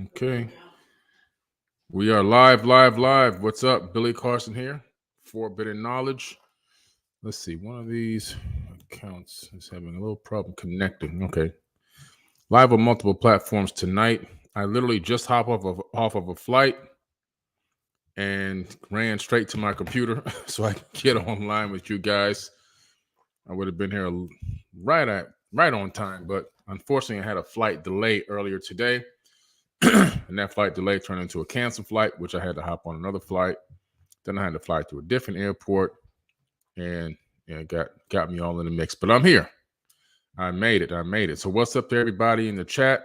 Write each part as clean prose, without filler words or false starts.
Okay. We are live. What's up? Billy Carson here. Forbidden Knowledge. Let's see. One of these accounts is having a little problem connecting. Okay. Live on multiple platforms tonight. I literally just hopped off of a flight and ran straight to my computer so I could get online with you guys. I would have been here right on time, but unfortunately I had a flight delay earlier today. And that flight delay turned into a canceled flight, which I had to hop on another flight. Then I had to fly to a different airport, and got me all in the mix. But I'm here. I made it. So what's up to everybody in the chat?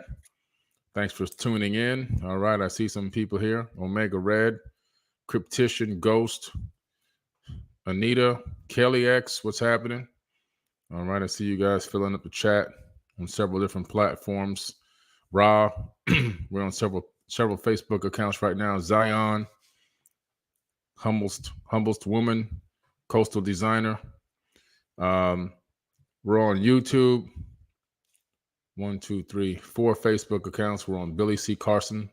Thanks for tuning in. All right, I see some people here. Omega Red, Cryptician, Ghost, Anita, Kelly X, what's happening? All right, I see you guys filling up the chat on several different platforms. Ra, we're on several Facebook accounts right now. Zion, Humblest Woman, Coastal Designer. We're on YouTube. 1, 2, 3, 4 Facebook accounts. We're on Billy C. Carson,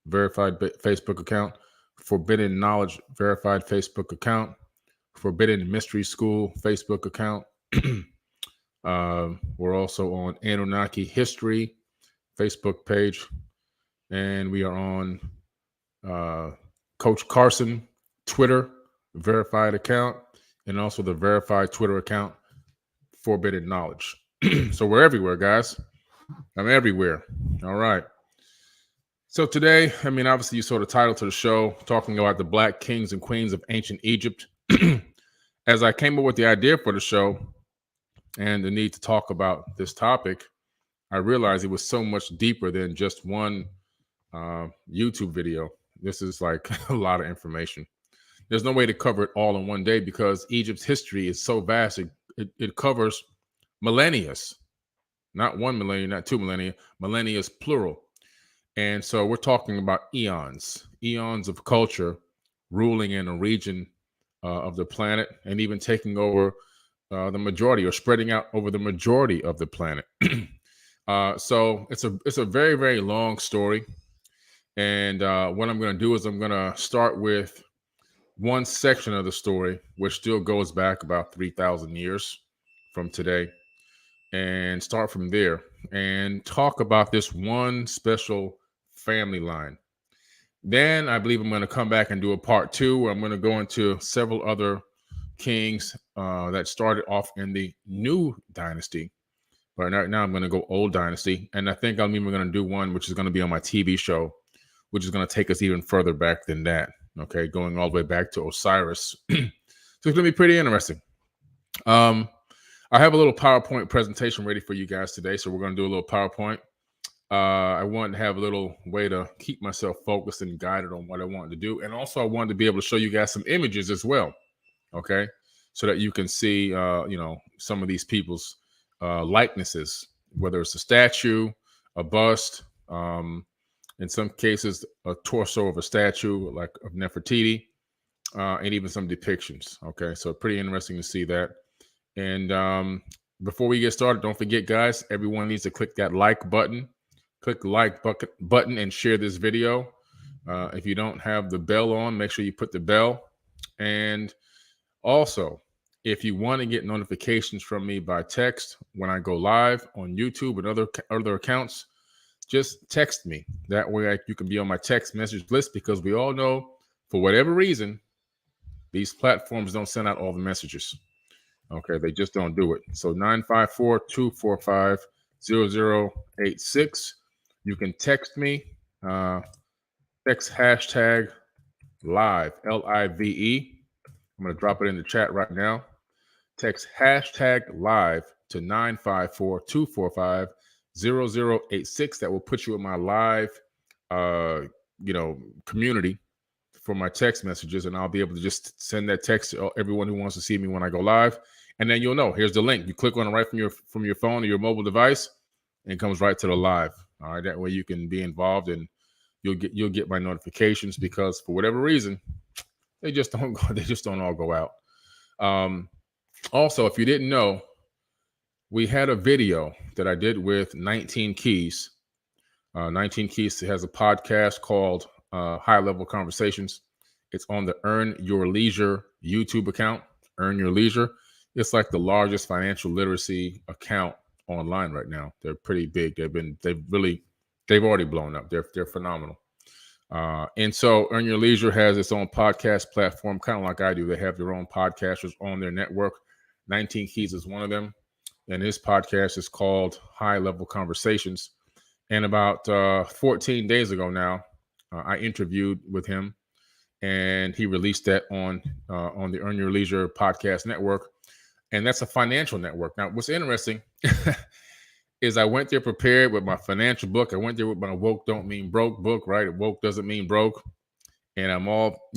verified Facebook account. Forbidden Knowledge, verified Facebook account. Forbidden Mystery School, Facebook account. We're also on Anunnaki History, Facebook page. And we are on Coach Carson, Twitter, verified account. And also the verified Twitter account, Forbidden Knowledge. So we're everywhere, guys. I'm everywhere. All right. So today, obviously you saw the title to the show, talking about the Black kings and queens of ancient Egypt. As I came up with the idea for the show and the need to talk about this topic, I realized it was so much deeper than just one YouTube video. This is like a lot of information. There's no way to cover it all in one day because Egypt's history is so vast. It covers millennia, not 1 millennia, not 2 millennia, millennia plural. And so we're talking about eons of culture ruling in a region of the planet and even taking over the majority or spreading out over the majority of the planet. So it's a very, very long story. And what I'm going to do is I'm going to start with one section of the story, which still goes back about 3,000 years from today, and start from there and talk about this one special family line. Then I believe I'm going to come back and do a part 2 where I'm going to go into several other kings that started off in the new dynasty. But right now I'm going to go old dynasty. And I think I'm even going to do one which is going to be on my TV show, which is going to take us even further back than that. Okay, going all the way back to Osiris. So it's going to be pretty interesting. I have a little PowerPoint presentation ready for you guys today. So we're going to do a little PowerPoint. I wanted to have a little way to keep myself focused and guided on what I wanted to do. And also I wanted to be able to show you guys some images as well. Okay, so that you can see, some of these people's likenesses, whether it's a statue, a bust, in some cases, a torso of a statue like of Nefertiti, and even some depictions. Okay, so pretty interesting to see that. And before we get started, don't forget, guys, everyone needs to click that like button. Click the like button and share this video. If you don't have the bell on, make sure you put the bell. And also, if you want to get notifications from me by text when I go live on YouTube and other accounts, just text me. That way you can be on my text message list, because we all know, for whatever reason, these platforms don't send out all the messages. Okay, they just don't do it. So 954-245-0086. You can text me. Text hashtag live, LIVE. I'm going to drop it in the chat right now. Text hashtag live to 954-245-0086. That will put you in my live, community for my text messages, and I'll be able to just send that text to everyone who wants to see me when I go live. And then you'll know. Here's the link. You click on it right from your phone or your mobile device, and it comes right to the live. All right, that way you can be involved, and you'll get my notifications, because for whatever reason, they just don't all go out. Also, if you didn't know, we had a video that I did with 19 Keys 19 Keys has a podcast called High Level Conversations. It's on the Earn Your Leisure YouTube account. Earn Your Leisure. It's like the largest financial literacy account online right now. They're pretty big. They've already blown up. They're phenomenal. And so Earn Your Leisure has its own podcast platform, kind of like I do. They have their own podcasters on their network. 19 Keys is one of them. And his podcast is called High Level Conversations. And about 14 days ago now, I interviewed with him, and he released that on the Earn Your Leisure podcast network. And that's a financial network. Now, what's interesting is I went there prepared with my financial book. I went there with my Woke Don't Mean Broke book, right? Woke doesn't mean broke. And I'm all,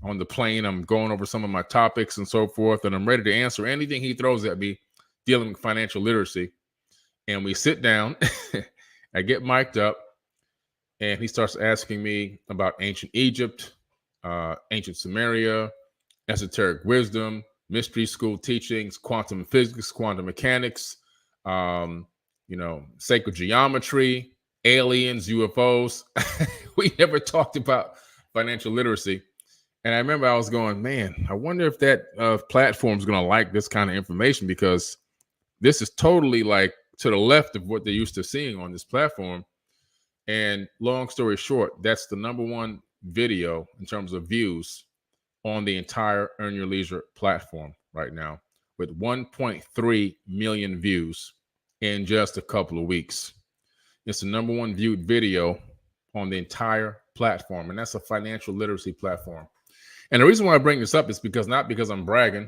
on the plane. I'm going over some of my topics and so forth. And I'm ready to answer anything he throws at me dealing with financial literacy. And we sit down. I get mic'd up. And he starts asking me about ancient Egypt, ancient Sumeria, esoteric wisdom, mystery school teachings, quantum physics, quantum mechanics, sacred geometry, aliens, UFOs. We never talked about financial literacy. And I remember I was going, man, I wonder if that platform is going to like this kind of information, because this is totally like to the left of what they're used to seeing on this platform. And long story short, that's the number one video in terms of views on the entire Earn Your Leisure platform right now, with 1.3 million views in just a couple of weeks. It's the number one viewed video on the entire platform, and that's a financial literacy platform. And the reason why I bring this up is not because I'm bragging.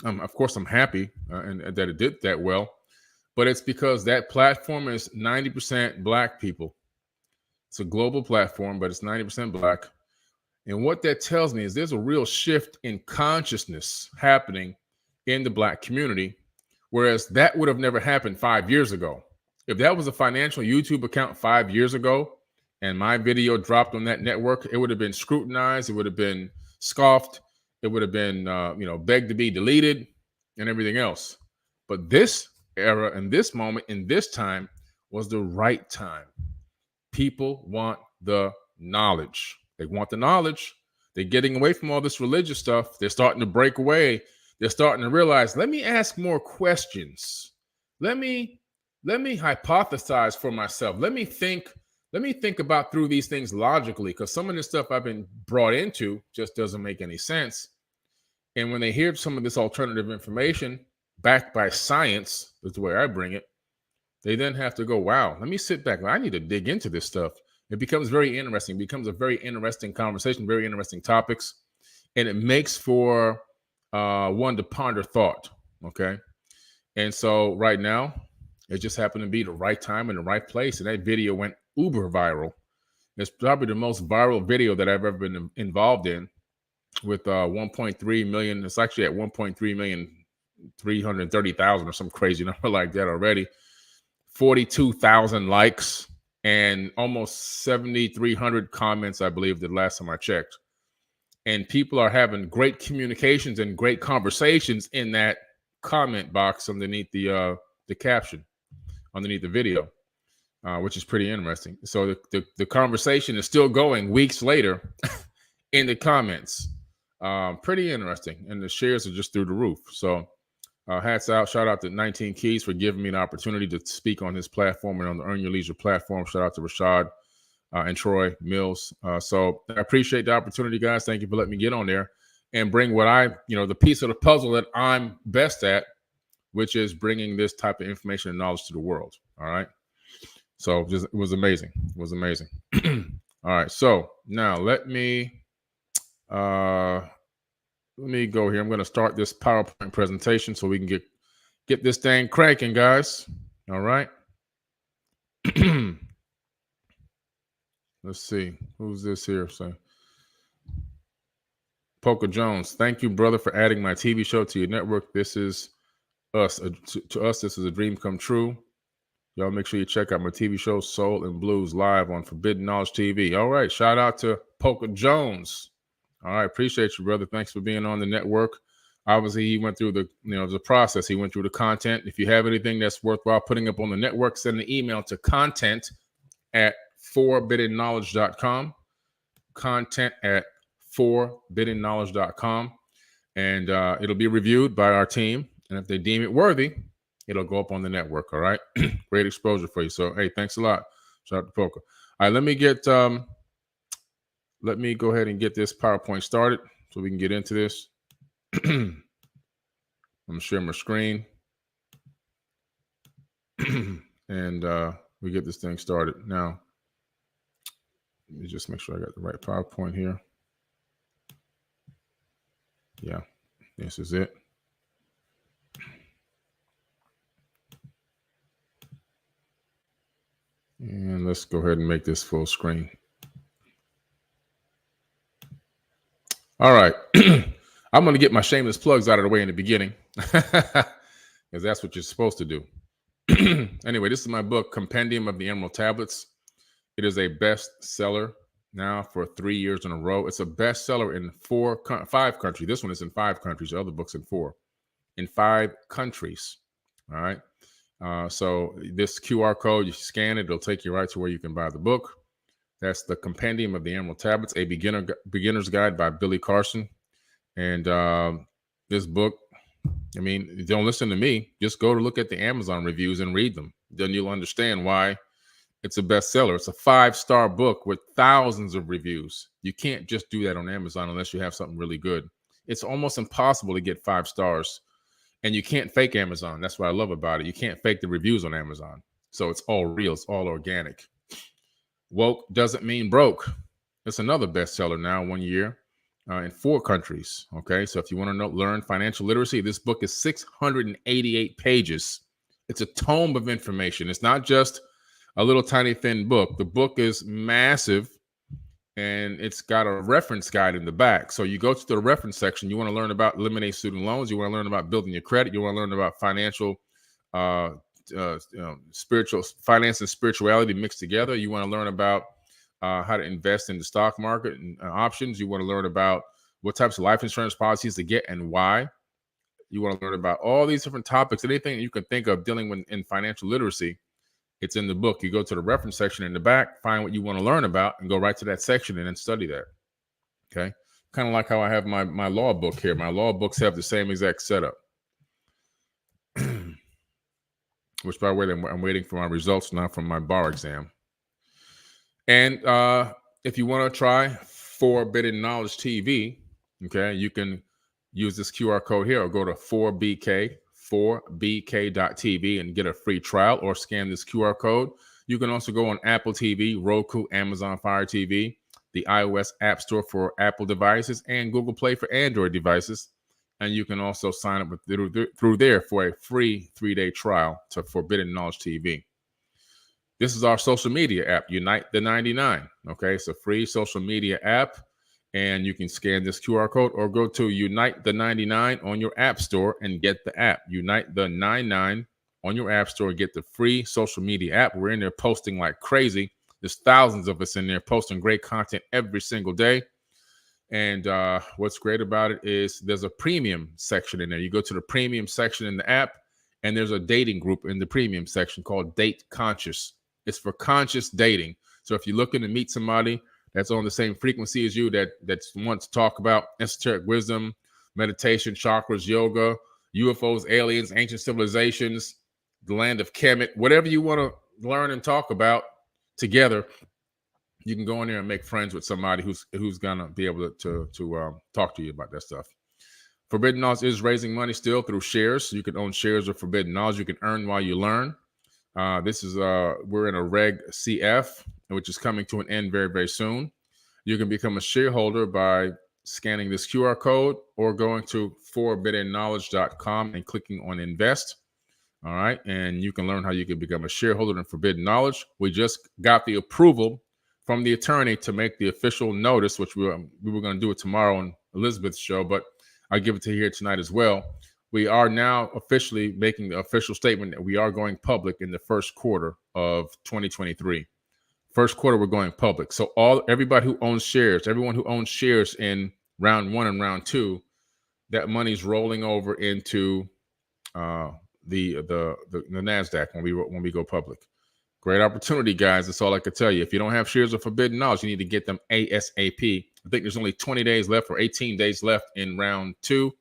Of course, I'm happy and that it did that well, but it's because that platform is 90% Black people. It's a global platform, but it's 90% Black. And what that tells me is there's a real shift in consciousness happening in the Black community, whereas that would have never happened 5 years ago. If that was a financial YouTube account 5 years ago and my video dropped on that network, it would have been scrutinized. It would have been scoffed. It would have been, begged to be deleted and everything else. But this era and this moment in this time was the right time. People want the knowledge. They want the knowledge. They're getting away from all this religious stuff. They're starting to break away. They're starting to realize, let me ask more questions. Let me hypothesize for myself. Let me think about through these things logically, because some of this stuff I've been brought into just doesn't make any sense. And when they hear some of this alternative information backed by science, is the way I bring it, they then have to go, wow, let me sit back. I need to dig into this stuff. It becomes very interesting. It becomes a very interesting conversation, very interesting topics. And it makes for one to ponder thought, okay? And so right now, it just happened to be the right time and the right place. And that video went uber viral. It's probably the most viral video that I've ever been involved in, with 1.3 million. It's actually at 1.3 million, 330,000 or some crazy number like that already. 42,000 likes and almost 7,300 comments, I believe, the last time I checked. And people are having great communications and great conversations in that comment box underneath the caption, underneath the video, which is pretty interesting. So the conversation is still going weeks later in the comments. Pretty interesting. And the shares are just through the roof. So hats out. Shout out to 19 Keys for giving me an opportunity to speak on his platform and on the Earn Your Leisure platform. Shout out to Rashad and Troy Mills. So I appreciate the opportunity, guys. Thank you for letting me get on there and bring what the piece of the puzzle that I'm best at, which is bringing this type of information and knowledge to the world. All right. So it was amazing. It was amazing. All right. So now let me go here. I'm going to start this PowerPoint presentation so we can get this thing cranking, guys. All right. Let's see. Who's this here? So, Poker Jones. Thank you, brother, for adding my TV show to your network. This is us. To us, this is a dream come true. Y'all make sure you check out my TV show, Soul and Blues, live on Forbidden Knowledge TV. All right. Shout out to Poker Jones. All right. Appreciate you, brother. Thanks for being on the network. Obviously, he went through the process. He went through the content. If you have anything that's worthwhile putting up on the network, send an email to content at forbiddenknowledge.com. Content at forbiddenknowledge.com. And it'll be reviewed by our team. And if they deem it worthy, it'll go up on the network. All right. Great exposure for you. So, hey, thanks a lot. Shout out to Poker. All right, let me go ahead and get this PowerPoint started so we can get into this. I'm gonna share my screen. And we get this thing started. Now, let me just make sure I got the right PowerPoint here. Yeah, this is it. And let's go ahead and make this full screen. All right. I'm going to get my shameless plugs out of the way in the beginning because that's what you're supposed to do. Anyway, this is my book, Compendium of the Emerald Tablets. It is a bestseller now for 3 years in a row. It's a bestseller in 5 countries. This one is in 5 countries. The other book's in 4. In 5 countries. All right. So this QR code, you scan it, it'll take you right to where you can buy the book. That's the Compendium of the Emerald Tablets, a beginner's guide by Billy Carson. And this book, I mean, don't listen to me. Just go to look at the Amazon reviews and read them. Then you'll understand why it's a bestseller. It's a 5-star book with thousands of reviews. You can't just do that on Amazon unless you have something really good. It's almost impossible to get 5 stars. And you can't fake Amazon. That's what I love about it. You can't fake the reviews on Amazon. So it's all real. It's all organic. Woke doesn't mean broke. It's another bestseller now, 1 year in 4 countries. Okay, so if you want to learn financial literacy, this book is 688 pages. It's a tome of information. It's not just a little tiny thin book. The book is massive. And it's got a reference guide in the back. So you go to the reference section. You want to learn about eliminating student loans. You want to learn about building your credit. You want to learn about financial, spiritual finance and spirituality mixed together. You want to learn about how to invest in the stock market and options. You want to learn about what types of life insurance policies to get and why. You want to learn about all these different topics. Anything you can think of dealing with in financial literacy. It's in the book. You go to the reference section in the back, find what you want to learn about, and go right to that section and then study that. Okay. Kind of like how I have my law book here. My law books have the same exact setup. Which, by the way, I'm waiting for my results now from my bar exam. And if you want to try Forbidden Knowledge TV, okay, you can use this QR code here or go to 4bk.tv and get a free trial or scan this QR code. You can also go on Apple TV, Roku, Amazon Fire TV, the iOS App Store for Apple devices, and Google Play for Android devices. And you can also sign up through there for a free 3-day trial to Forbidden Knowledge TV. This is our social media app, Unite the 99. Okay, it's a free social media app. And you can scan this QR code or go to Unite the 99 on your app store and get the app. Unite the 99 on your app store, get the free social media app. We're in there posting like crazy. There's thousands of us in there posting great content every single day. And what's great about it is there's a premium section in there. You go to the premium section in the app, and there's a dating group in the premium section called Date Conscious. It's for conscious dating. So if you're looking to meet somebody that's on the same frequency as you, that wants to talk about esoteric wisdom, meditation, chakras, yoga, UFOs, aliens, ancient civilizations, the land of Kemet, whatever you want to learn and talk about together, you can go in there and make friends with somebody who's gonna be able to talk to you about that stuff. Forbidden Knowledge is raising money still through shares. You can own shares of Forbidden Knowledge. You can earn while you learn. This is we're in a Reg CF, which is coming to an end very, very soon. You can become a shareholder by scanning this QR code or going to forbiddenknowledge.com and clicking on invest. All right. And you can learn how you can become a shareholder in Forbidden Knowledge. We just got the approval from the attorney to make the official notice, which we were going to do it tomorrow on Elizabeth's show, but I'll give it to you here tonight as well. We are now officially making the official statement that we are going public in the first quarter of 2023. First quarter, we're going public. So everybody who owns shares, everyone who owns shares in round 1 and round 2, that money's rolling over into the NASDAQ when we go public. Great opportunity, guys. That's all I could tell you. If you don't have shares of Forbidden Knowledge, you need to get them ASAP. I think there's only 20 days left or 18 days left in round 2.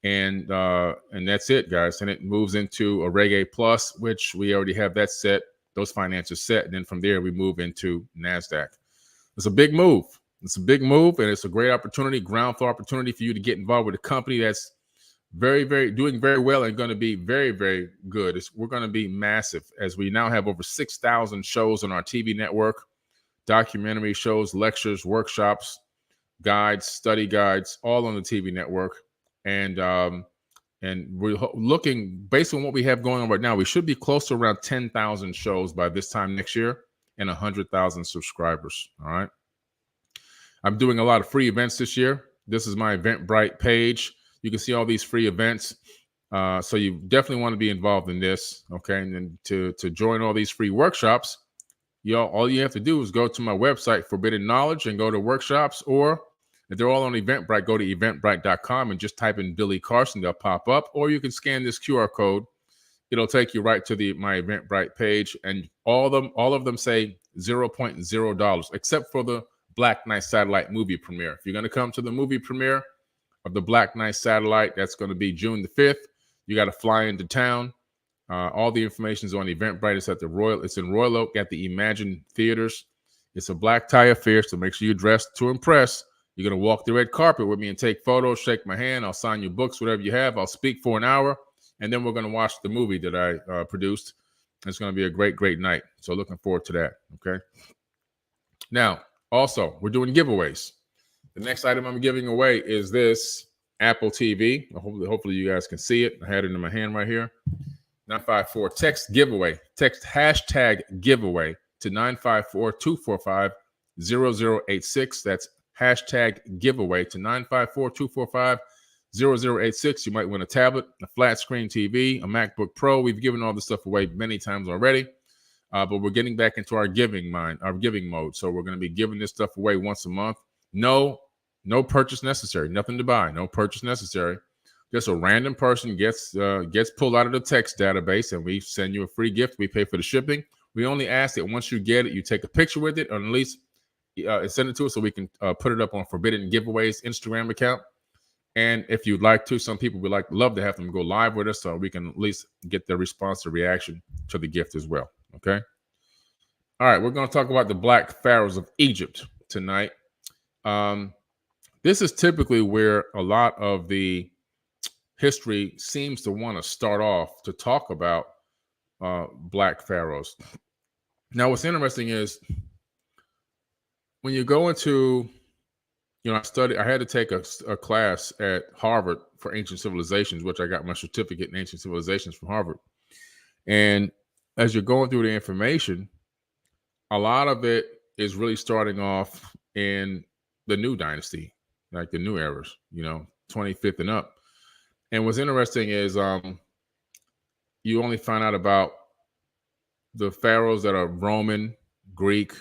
And that's it, guys. And it moves into a Reggae Plus, which we already have that set, those finances set. And then from there, we move into NASDAQ. It's a big move. It's a big move, and it's a great opportunity, ground floor opportunity for you to get involved with a company that's doing very well and going to be very, very good. We're going to be massive, as we now have over 6,000 shows on our TV network, documentary shows, lectures, workshops, guides, study guides, all on the TV network. And we're looking, based on what we have going on right now, we should be close to around 10,000 shows by this time next year and 100,000 subscribers. All right. I'm doing a lot of free events this year. This is my Eventbrite page. You can see all these free events. So you definitely want to be involved in this. Okay. And then to join all these free workshops, all you have to do is go to my website, Forbidden Knowledge, and go to workshops, or if they're all on Eventbrite, go to eventbrite.com and just type in Billy Carson. They'll pop up, or you can scan this QR code. It'll take you right to my Eventbrite page, and all of them say $0.0, except for the Black Knight Satellite movie premiere. If you're going to come to the movie premiere of the Black Knight Satellite, that's going to be June the 5th. You got to fly into town. All the information is on Eventbrite. It's in Royal Oak at the Imagine Theaters. It's a black tie affair, so make sure you're dressed to impress. You're going to walk the red carpet with me and take photos, shake my hand. I'll sign your books, whatever you have. I'll speak for an hour, and then we're going to watch the movie that I produced. It's going to be a great, great night. So looking forward to that, okay? Now, also, we're doing giveaways. The next item I'm giving away is this Apple TV. Hopefully you guys can see it. I had it in my hand right here. 954 text giveaway. Text hashtag giveaway to 954-245-0086. That's hashtag giveaway to 954-245-0086. You might win a tablet, a flat screen TV, a MacBook Pro. We've given all this stuff away many times already, but we're getting back into our giving mode. So we're going to be giving this stuff away once a month. No purchase necessary. Nothing to buy. No purchase necessary. Just a random person gets pulled out of the text database, and we send you a free gift. We pay for the shipping. We only ask that once you get it, you take a picture with it, or at least send it to us so we can put it up on Forbidden Giveaways Instagram account. And if you'd like to, some people would love to have them go live with us so we can at least get their response or reaction to the gift as well. Okay. All right. We're going to talk about the Black Pharaohs of Egypt tonight. This is typically where a lot of the history seems to want to start off to talk about Black Pharaohs. Now, what's interesting is when you go into, I had to take a class at Harvard for ancient civilizations, which I got my certificate in ancient civilizations from Harvard. And as you're going through the information, a lot of it is really starting off in the new dynasty, like the new eras, 25th and up. And what's interesting is you only find out about the pharaohs that are Roman, Greek.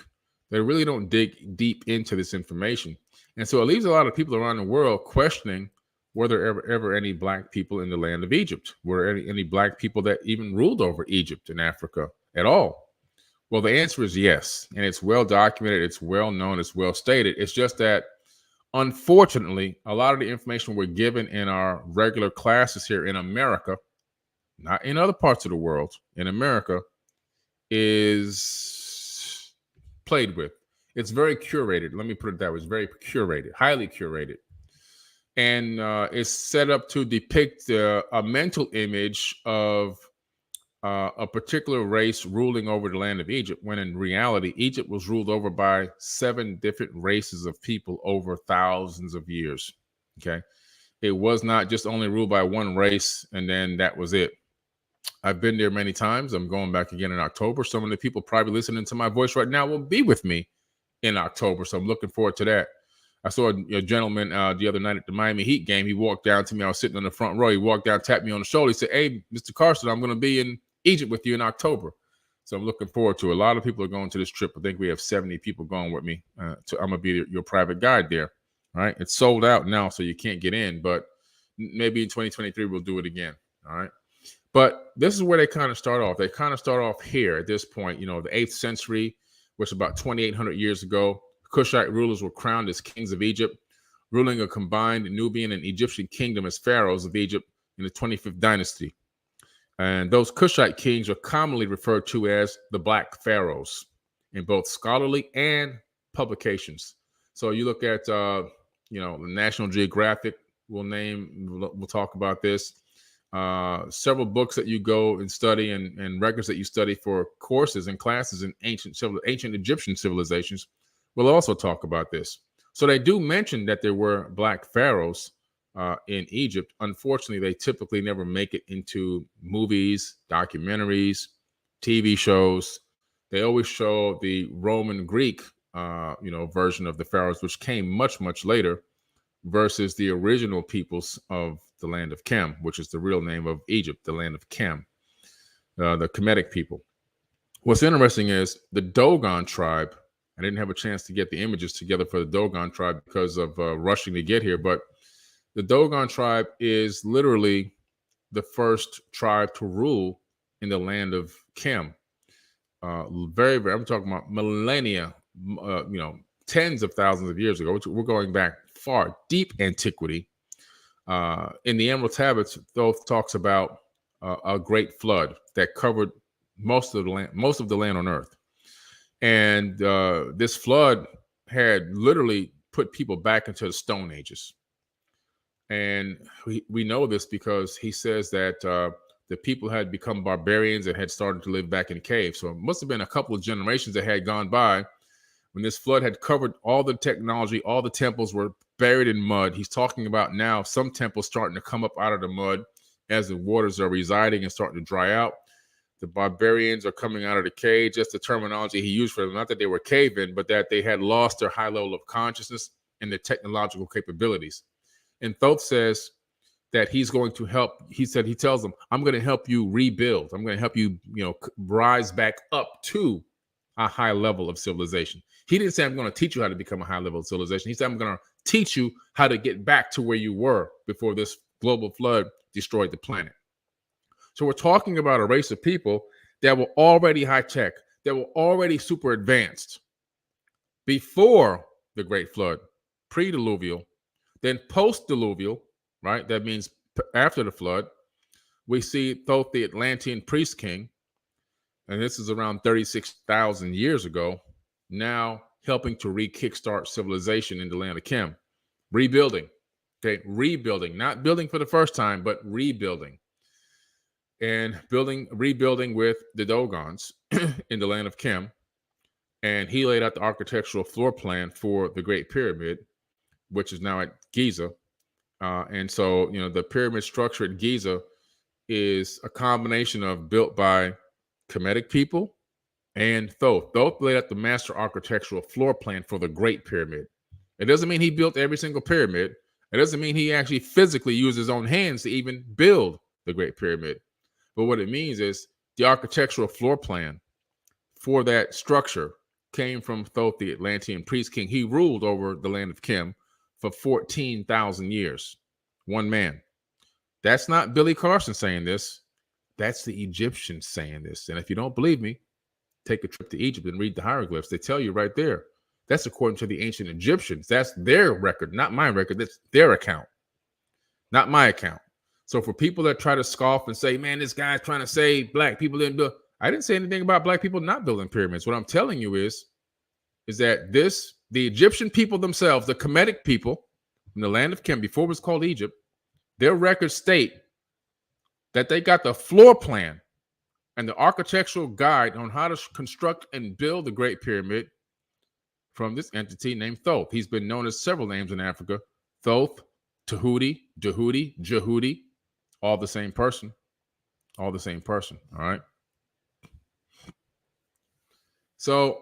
They really don't dig deep into this information. And so it leaves a lot of people around the world questioning, were there ever any Black people in the land of Egypt? Were there any Black people that even ruled over Egypt and Africa at all? Well, the answer is yes. And it's well documented. It's well known. It's well stated. It's just that, unfortunately, a lot of the information we're given in our regular classes here in America, not in other parts of the world, in America, is played with. It's very curated. Let me put it that way. It's very curated, highly curated. And it's set up to depict a mental image of a particular race ruling over the land of Egypt, when in reality, Egypt was ruled over by 7 different races of people over thousands of years. Okay. It was not just only ruled by one race and then that was it. I've been there many times. I'm going back again in October. Some of the people probably listening to my voice right now will be with me in October. So I'm looking forward to that. I saw a gentleman the other night at the Miami Heat game. He walked down to me. I was sitting in the front row. He walked down, tapped me on the shoulder. He said, "Hey, Mr. Carson, I'm going to be in Egypt with you in October." So I'm looking forward to it. A lot of people are going to this trip. I think we have 70 people going with me. I'm going to be your private guide there. All right. It's sold out now, so you can't get in, but maybe in 2023, we'll do it again. All right. But this is where they kind of start off. They kind of start off here at this point, the 8th century, which is about 2,800 years ago. Kushite rulers were crowned as kings of Egypt, ruling a combined Nubian and Egyptian kingdom as pharaohs of Egypt in the 25th dynasty. And those Kushite kings are commonly referred to as the Black Pharaohs in both scholarly and publications. So you look at, the National Geographic, we'll talk about this. Several books that you go and study and records that you study for courses and classes in ancient Egyptian civilizations will also talk about this. So they do mention that there were Black pharaohs in Egypt. Unfortunately, they typically never make it into movies, documentaries, TV shows. They always show the Roman Greek, version of the pharaohs, which came much, much later, versus the original peoples of the land of Chem, which is the real name of Egypt, the land of Chem, the Kemetic people. What's interesting is the Dogon tribe. I didn't have a chance to get the images together for the Dogon tribe because of rushing to get here, but the Dogon tribe is literally the first tribe to rule in the land of Chem. Very, very, I'm talking about millennia, tens of thousands of years ago. We're going back far, deep antiquity. In the Emerald Tablets, Thoth talks about a great flood that covered most of the land on Earth. And this flood had literally put people back into the Stone Ages. And we know this because he says that the people had become barbarians and had started to live back in caves. So it must have been a couple of generations that had gone by when this flood had covered all the technology. All the temples were buried in mud. He's talking about now some temples starting to come up out of the mud as the waters are residing and starting to dry out. The barbarians are coming out of the cave. Just the terminology he used for them, not that they were cave-in, but that they had lost their high level of consciousness and their technological capabilities. And Thoth says that he's going to help. He tells them, I'm going to help you rebuild. I'm going to help you, rise back up to a high level of civilization. He didn't say, I'm going to teach you how to become a high level of civilization. He said, I'm going to teach you how to get back to where you were before this global flood destroyed the planet. So we're talking about a race of people that were already high tech, that were already super advanced before the Great Flood, pre-diluvial, then post-diluvial, right? That means after the flood. We see Thoth, the Atlantean priest king, and this is around 36,000 years ago, now helping to re-kickstart civilization in the land of Chem. Rebuilding, okay? Rebuilding, not building for the first time, but rebuilding. And rebuilding with the Dogons in the land of Chem. And he laid out the architectural floor plan for the Great Pyramid, which is now at Giza. And so, the pyramid structure at Giza is a combination of built by Kemetic people and Thoth. Thoth laid out the master architectural floor plan for the Great Pyramid. It doesn't mean he built every single pyramid. It doesn't mean he actually physically used his own hands to even build the Great Pyramid. But what it means is the architectural floor plan for that structure came from Thoth, the Atlantean priest king. He ruled over the land of Chem for 14,000 years. One man. That's not Billy Carson saying this. That's the Egyptians saying this. And if you don't believe me, take a trip to Egypt and read the hieroglyphs. They tell you right there. That's according to the ancient Egyptians. That's their record, not my record. That's their account, not my account. So for people that try to scoff and say, man, this guy's trying to say black people didn't build. I didn't say anything about black people not building pyramids. What I'm telling you is that the Egyptian people themselves, the Kemetic people in the land of Chem, before it was called Egypt, their records state that they got the floor plan and the architectural guide on how to construct and build the Great Pyramid from this entity named Thoth. He's been known as several names in Africa. Thoth, Tahuti, Jehudi, Jehudi, all the same person. All the same person, all right? So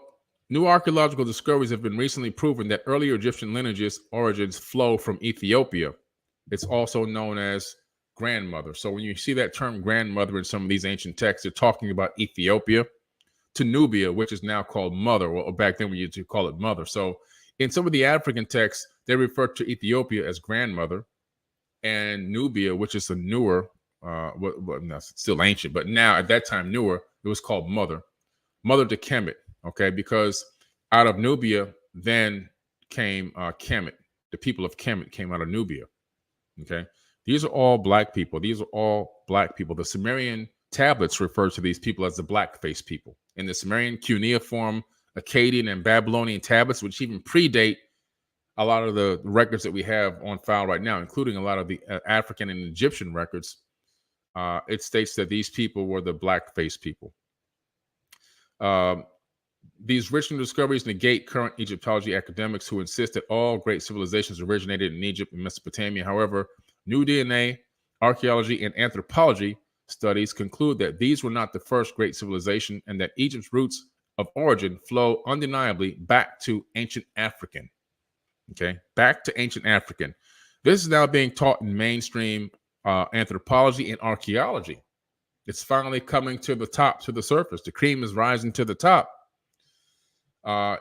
new archaeological discoveries have been recently proven that earlier Egyptian lineages origins flow from Ethiopia. It's also known as grandmother. So when you see that term grandmother in some of these ancient texts, they're talking about Ethiopia to Nubia, which is now called mother, or back then we used to call it mother. So in some of the African texts, they refer to Ethiopia as grandmother, and Nubia, which is a newer no, it's still ancient, but now at that time newer, it was called Mother to Kemet. Okay, because out of Nubia then came Kemet. The people of Kemet came out of Nubia. Okay, these are all black people. The Sumerian tablets refer to these people as the black-faced people. In the Sumerian cuneiform, Akkadian, and Babylonian tablets, which even predate a lot of the records that we have on file right now, including a lot of the African and Egyptian records, it states that these people were the black-faced people. These rich new discoveries negate current Egyptology academics who insist that all great civilizations originated in Egypt and Mesopotamia. However, new DNA, archaeology, and anthropology studies conclude that these were not the first great civilization and that Egypt's roots of origin flow undeniably back to ancient African. Okay, back to ancient African. This is now being taught in mainstream anthropology and archaeology. It's finally coming to the top, to the surface. The cream is rising to the top. So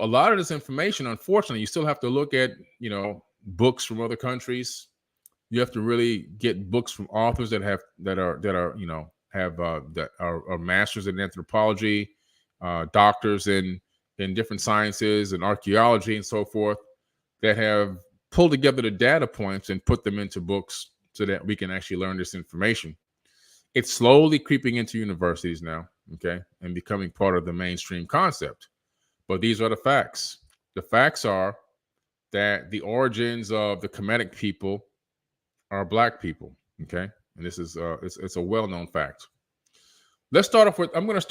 a lot of this information, unfortunately, you still have to look at, books from other countries. You have to really get books from authors that are masters in anthropology, doctors in different sciences and archaeology and so forth, that have pulled together the data points and put them into books so that we can actually learn this information. It's slowly creeping into universities now, okay, and becoming part of the mainstream concept. But these are the facts. The facts are that the origins of the Kemetic people are black people, okay? And this is it's a well-known fact. Let's start off with, I'm going to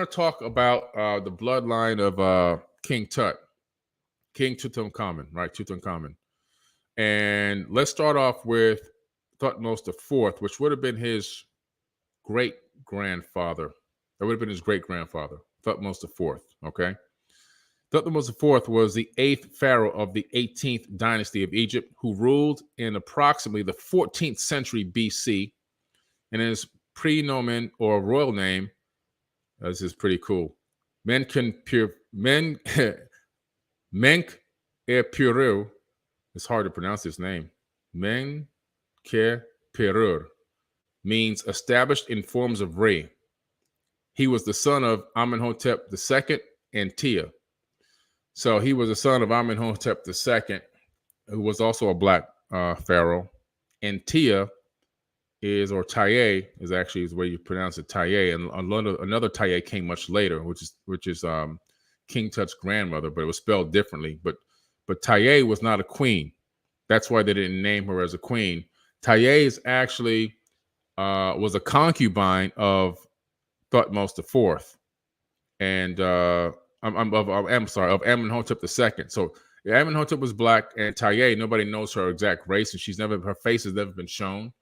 talk about the bloodline of King Tut, King Tutankhamun, right? Tutankhamun. And let's start off with Thutmose IV, which would have been his great-grandfather. That would have been his great-grandfather, Thutmose IV, okay? Thutmose IV was the 8th pharaoh of the 18th dynasty of Egypt, who ruled in approximately the 14th century BC. And his prenomen or royal name, this is pretty cool, Menkapiru. It's hard to pronounce his name. Menkapiru means established in forms of Re. He was the son of Amenhotep II and Tia. So he was the son of Amenhotep II, who was also a black pharaoh. And Tia is the way you pronounce it, Taye. And another Taye came much later, which is King Tut's grandmother, but it was spelled differently. But Taye was not a queen. That's why they didn't name her as a queen. Taye is actually was a concubine of Thutmose IV, and of Amenhotep II. So Amenhotep was black, and Taye, nobody knows her exact race, and her face has never been shown,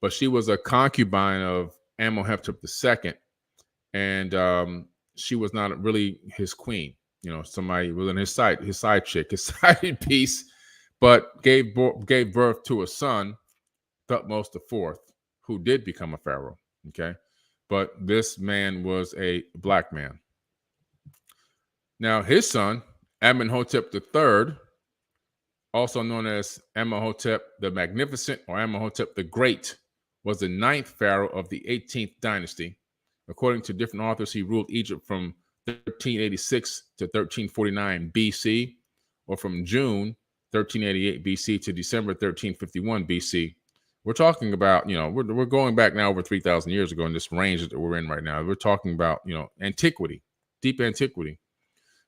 but she was a concubine of Amenhotep II, and she was not really his queen. Somebody was in his side chick, his side piece, but gave birth to a son, Thutmose IV, who did become a pharaoh. Okay, but this man was a black man. Now, his son, Amenhotep III, also known as Amenhotep the Magnificent or Amenhotep the Great, was the 9th pharaoh of the 18th dynasty. According to different authors, he ruled Egypt from 1386 to 1349 BC, or from June 1388 BC to December 1351 BC. We're talking about, we're going back now over 3,000 years ago in this range that we're in right now. We're talking about, antiquity, deep antiquity.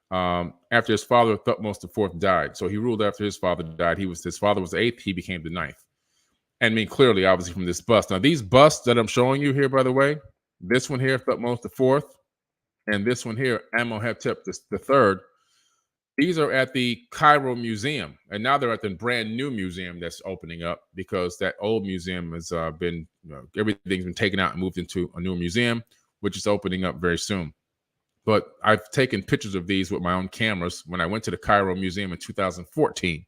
After his father, Thutmose IV, died. So he ruled after his father died. His father was the 8th. He became the 9th. And I mean, clearly, obviously, from this bust. Now, these busts that I'm showing you here, by the way, this one here, Thutmose IV, and this one here, Amenhotep III, these are at the Cairo Museum. And now they're at the brand new museum that's opening up, because that old museum has been, everything's been taken out and moved into a new museum, which is opening up very soon. But I've taken pictures of these with my own cameras when I went to the Cairo Museum in 2014.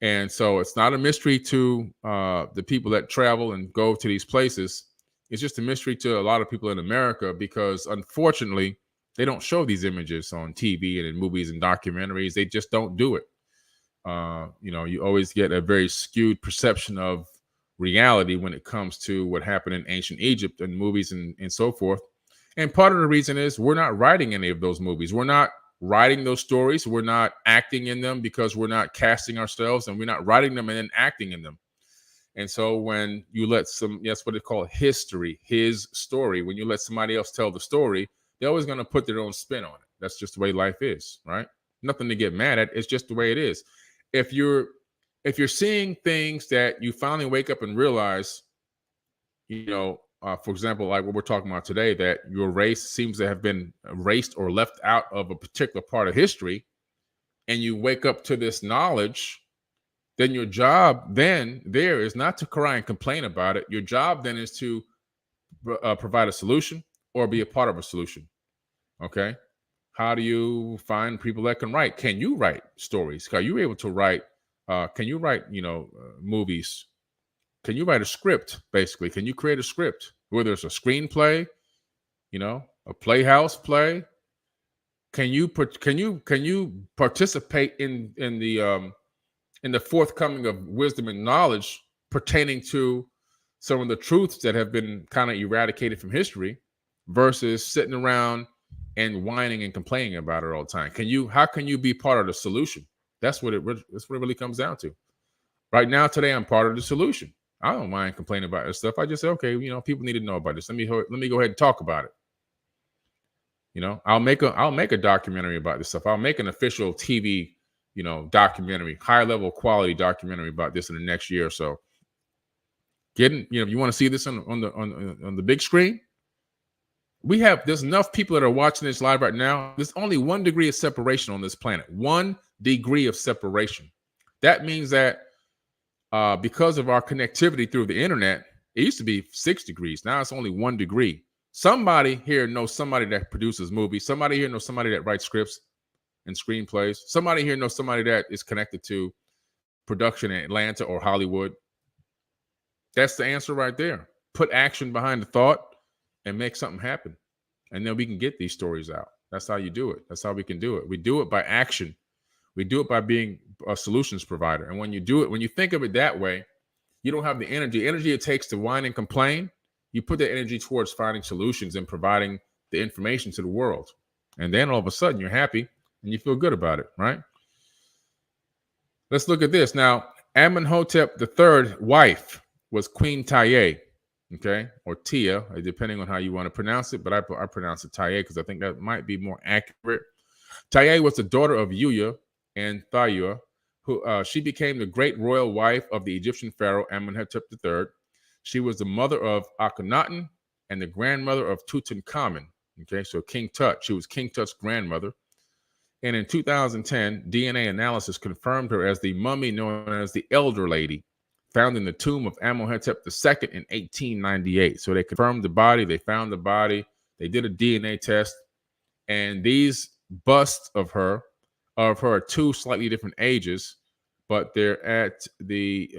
And so it's not a mystery to the people that travel and go to these places. It's just a mystery to a lot of people in America, because unfortunately, they don't show these images on TV and in movies and documentaries. They just don't do it. You always get a very skewed perception of reality when it comes to what happened in ancient Egypt and movies and so forth. And part of the reason is we're not writing any of those movies. We're not writing those stories. We're not acting in them because we're not casting ourselves, and we're not writing them and then acting in them. And so when you let that's what they call history, his story. When you let somebody else tell the story, they're always going to put their own spin on it. That's just the way life is, right? Nothing to get mad at. It's just the way it is. If you're seeing things that you finally wake up and realize, for example, like what we're talking about today, that your race seems to have been erased or left out of a particular part of history, and you wake up to this knowledge, then your job then there is not to cry and complain about it. Your job then is to provide a solution or be a part of a solution. Okay. How do you find people that can write? Can you write stories? Are you able to write? Can you write, movies? Can you write a script? Basically, can you create a script? Whether it's a screenplay, a playhouse play. Can you participate in the forthcoming of wisdom and knowledge pertaining to some of the truths that have been kind of eradicated from history, versus sitting around and whining and complaining about it all the time? How can you be part of the solution? That's what it really comes down to. Right now, today, I'm part of the solution. I don't mind complaining about this stuff. I just say, okay, people need to know about this. Let me go ahead and talk about it. I'll make a documentary about this stuff. I'll make an official TV, documentary, high level quality documentary about this in the next year or so. If you want to see this on the big screen, there's enough people that are watching this live right now. There's only 1 degree of separation on this planet. 1 degree of separation. That means that because of our connectivity through the internet, it used to be 6 degrees. Now it's only 1 degree. Somebody here knows somebody that produces movies. Somebody here knows somebody that writes scripts and screenplays. Somebody here knows somebody that is connected to production in Atlanta or Hollywood. That's the answer right there. Put action behind the thought and make something happen. And then we can get these stories out. That's how you do it. That's how we can do it. We do it by action. We do it by being a solutions provider. And when you think of it that way, you don't have the energy it takes to whine and complain. You put that energy towards finding solutions and providing the information to the world. And then all of a sudden you're happy and you feel good about it, right? Let's look at this. Now, Amenhotep III wife was Queen Taye, okay, or Tia, depending on how you want to pronounce it. But I pronounce it Taye because I think that might be more accurate. Taye was the daughter of Yuya and Thayua, who she became the great royal wife of the Egyptian pharaoh Amenhotep III. She was the mother of Akhenaten and the grandmother of Tutankhamun. Okay, so King Tut. She was King Tut's grandmother. And in 2010, DNA analysis confirmed her as the mummy known as the Elder Lady, found in the tomb of Amenhotep II in 1898. So they confirmed the body. They found the body. They did a DNA test. And these busts of her are 2 slightly different ages, but they're at the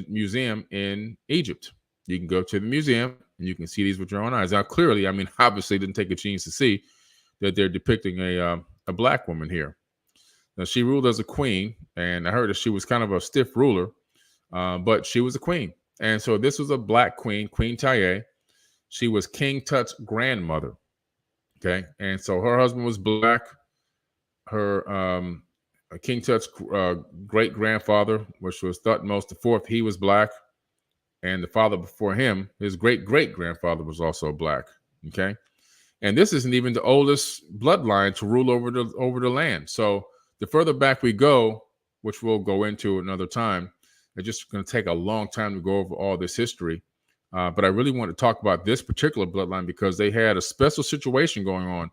museum in Egypt. You can go to the museum and you can see these with your own eyes. Now, clearly, obviously, didn't take a chance to see that they're depicting a black woman here. Now, she ruled as a queen, and I heard that she was kind of a stiff ruler, but she was a queen. And so this was a black queen, Queen Taye. She was King Tut's grandmother. Okay, and so her husband was black. Her King Tut's great grandfather, which was Thutmose IV, he was black, and the father before him, his great great grandfather, was also black. Okay, and this isn't even the oldest bloodline to rule over the land. So the further back we go, which we'll go into another time, it's just going to take a long time to go over all this history. But I really want to talk about this particular bloodline because they had a special situation going on.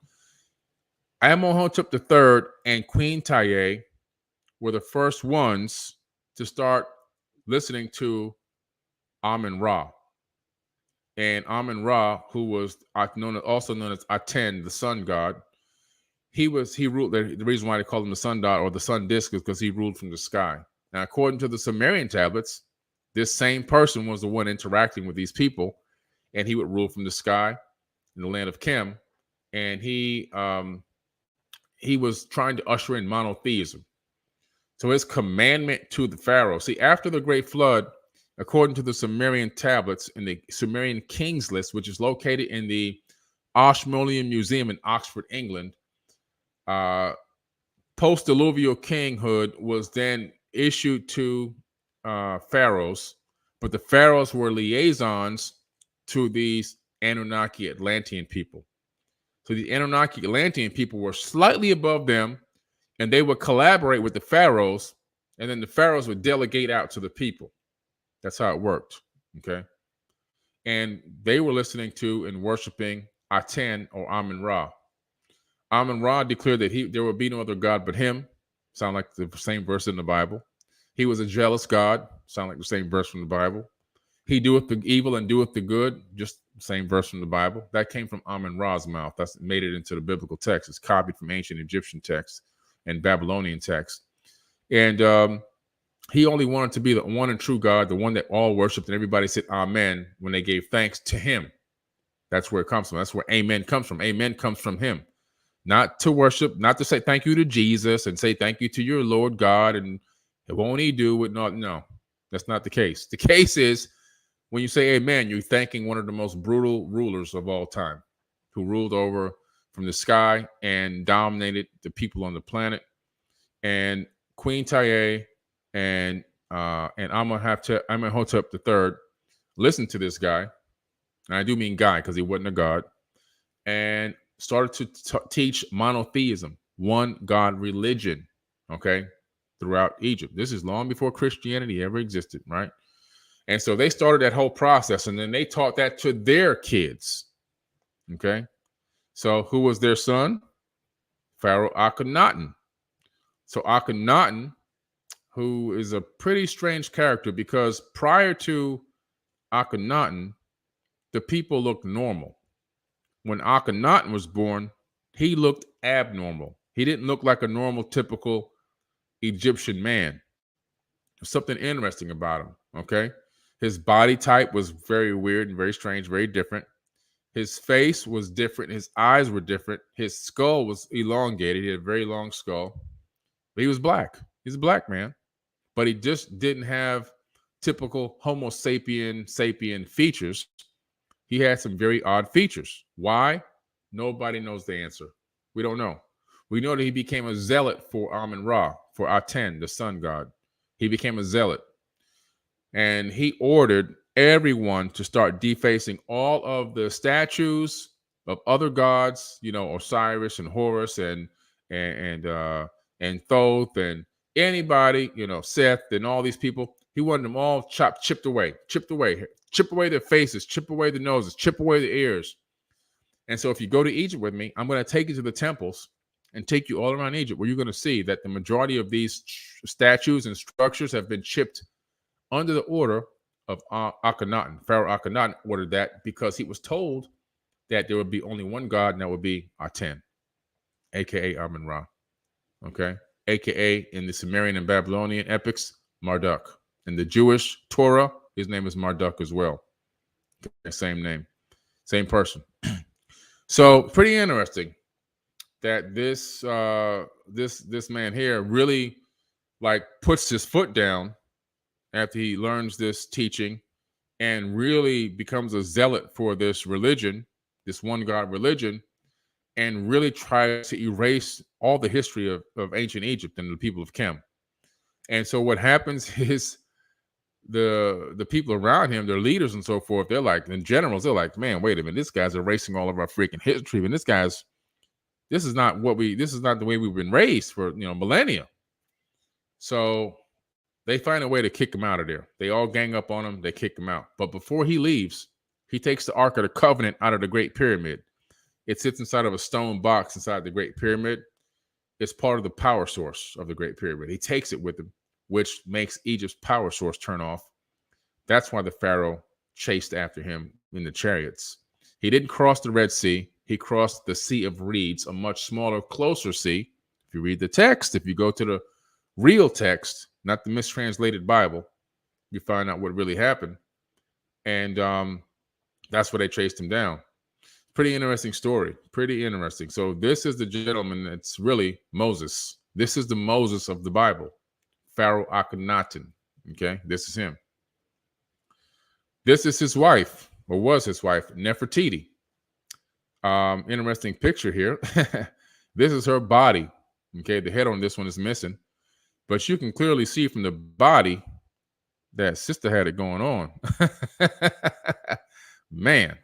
Amenhotep III and Queen Taye were the first ones to start listening to Amun-Ra. And Amun-Ra, who was also known as Aten, the sun god, he ruled. The reason why they call him the sun god or the sun disk is because he ruled from the sky. Now, according to the Sumerian tablets, this same person was the one interacting with these people, and he would rule from the sky in the land of Kem, and he was trying to usher in monotheism. So his commandment to the pharaoh. See, after the Great Flood, according to the Sumerian tablets in the Sumerian Kings List, which is located in the Ashmolean Museum in Oxford, England. Post-diluvial kinghood was then issued to pharaohs, but the pharaohs were liaisons to these Anunnaki Atlantean people. So the Anunnaki Atlantean people were slightly above them, and they would collaborate with the pharaohs, and then the pharaohs would delegate out to the people. That's how it worked, okay? And they were listening to and worshiping Aten or Amun-Ra. Amun-Ra declared that there would be no other God but him. Sound like the same verse in the Bible. He was a jealous God. Sound like the same verse from the Bible. He doeth the evil and doeth the good. Just the same verse from the Bible. That came from Amun-Ra's mouth. That's made it into the biblical text. It's copied from ancient Egyptian texts and Babylonian texts. And he only wanted to be the one and true God, the one that all worshiped, and everybody said amen when they gave thanks to him. That's where it comes from. That's where amen comes from. Amen comes from him. Not to worship, not to say thank you to Jesus and say thank you to your Lord God and won't he do it? No, that's not the case. The case is when you say amen, you're thanking one of the most brutal rulers of all time who ruled over from the sky and dominated the people on the planet. And Queen Taye and Amenhotep III listened to this guy, and I do mean guy because he wasn't a god, and started to teach monotheism, one God religion, okay, throughout Egypt. This is long before Christianity ever existed, right? And so they started that whole process, and then they taught that to their kids, okay? So who was their son? Pharaoh Akhenaten. So Akhenaten, who is a pretty strange character because prior to Akhenaten, the people looked normal. When Akhenaten was born, he looked abnormal. He didn't look like a normal, typical Egyptian man. There's something interesting about him, okay? His body type was very weird and very strange, very different. His face was different. His eyes were different. His skull was elongated. He had a very long skull. But he was black. He's a black man. But he just didn't have typical Homo sapien features. He had some very odd features. Why? Nobody knows the answer. We don't know. We know that he became a zealot for Amun-Ra, for Aten, the sun god. He became a zealot. And he ordered everyone to start defacing all of the statues of other gods, you know, Osiris and Horus and Thoth and anybody, you know, Seth and all these people. He wanted them all chipped away, chip away their faces, chip away the noses, chip away the ears. And so if you go to Egypt with me, I'm going to take you to the temples and take you all around Egypt, where you're going to see that the majority of these statues and structures have been chipped under the order of Akhenaten. Pharaoh Akhenaten ordered that because he was told that there would be only one God, and that would be Aten, a.k.a. Amun-Ra, okay? A.k.a. in the Sumerian and Babylonian epics, Marduk. In the Jewish Torah, his name is Marduk as well. Okay, same name, same person. So pretty interesting that this man here really like puts his foot down after he learns this teaching and really becomes a zealot for this religion, this one God religion, and really tries to erase all the history of ancient Egypt and the people of Kem. And so what happens is the people around him, their leaders and so forth, they're like, in generals, they're like, man, wait a minute, this guy's erasing all of our freaking history. And this is not the way we've been raised for, you know, millennia. So they find a way to kick him out of there. They all gang up on him. They kick him out. But before he leaves, he takes the Ark of the Covenant out of the Great Pyramid. It sits inside of a stone box inside the Great Pyramid. It's part of the power source of the Great Pyramid. He takes it with him, which makes Egypt's power source turn off. That's why the Pharaoh chased after him in the chariots. He didn't cross the Red Sea. He crossed the Sea of Reeds, a much smaller, closer sea. If you read the text, if you go to the real text, not the mistranslated Bible, you find out what really happened. And that's where they chased him down. Pretty interesting story. Pretty interesting. So this is the gentleman that's really Moses. This is the Moses of the Bible, Pharaoh Akhenaten. Okay, this is him. This is his wife, or was his wife, Nefertiti. Interesting picture here. This is her body. Okay, the head on this one is missing, but you can clearly see from the body that sister had it going on. Man,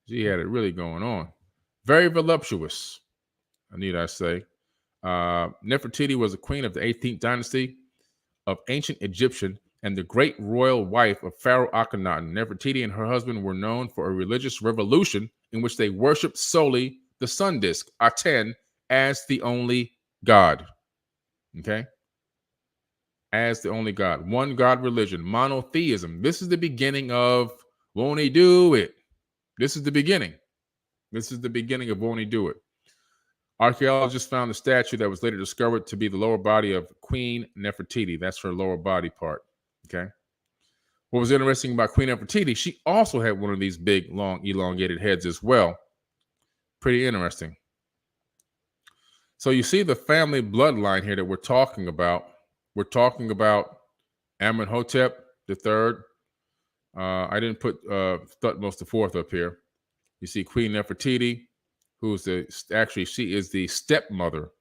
she had it really going on. Very voluptuous, need I say. Nefertiti was a queen of the 18th dynasty of ancient Egyptian and the great royal wife of Pharaoh Akhenaten. Nefertiti and her husband were known for a religious revolution in which they worshipped solely the sun disk, Aten, as the only god. Okay? As the only god. One god religion, monotheism. This is the beginning of won't he do it? This is the beginning. This is the beginning of won't he do it? Archaeologists found a statue that was later discovered to be the lower body of Queen Nefertiti. That's her lower body part. Okay. What was interesting about Queen Nefertiti, she also had one of these big, long, elongated heads as well. Pretty interesting. So you see the family bloodline here that we're talking about. We're talking about Amenhotep III. I didn't put Thutmose IV up here. You see Queen Nefertiti, who's she is the stepmother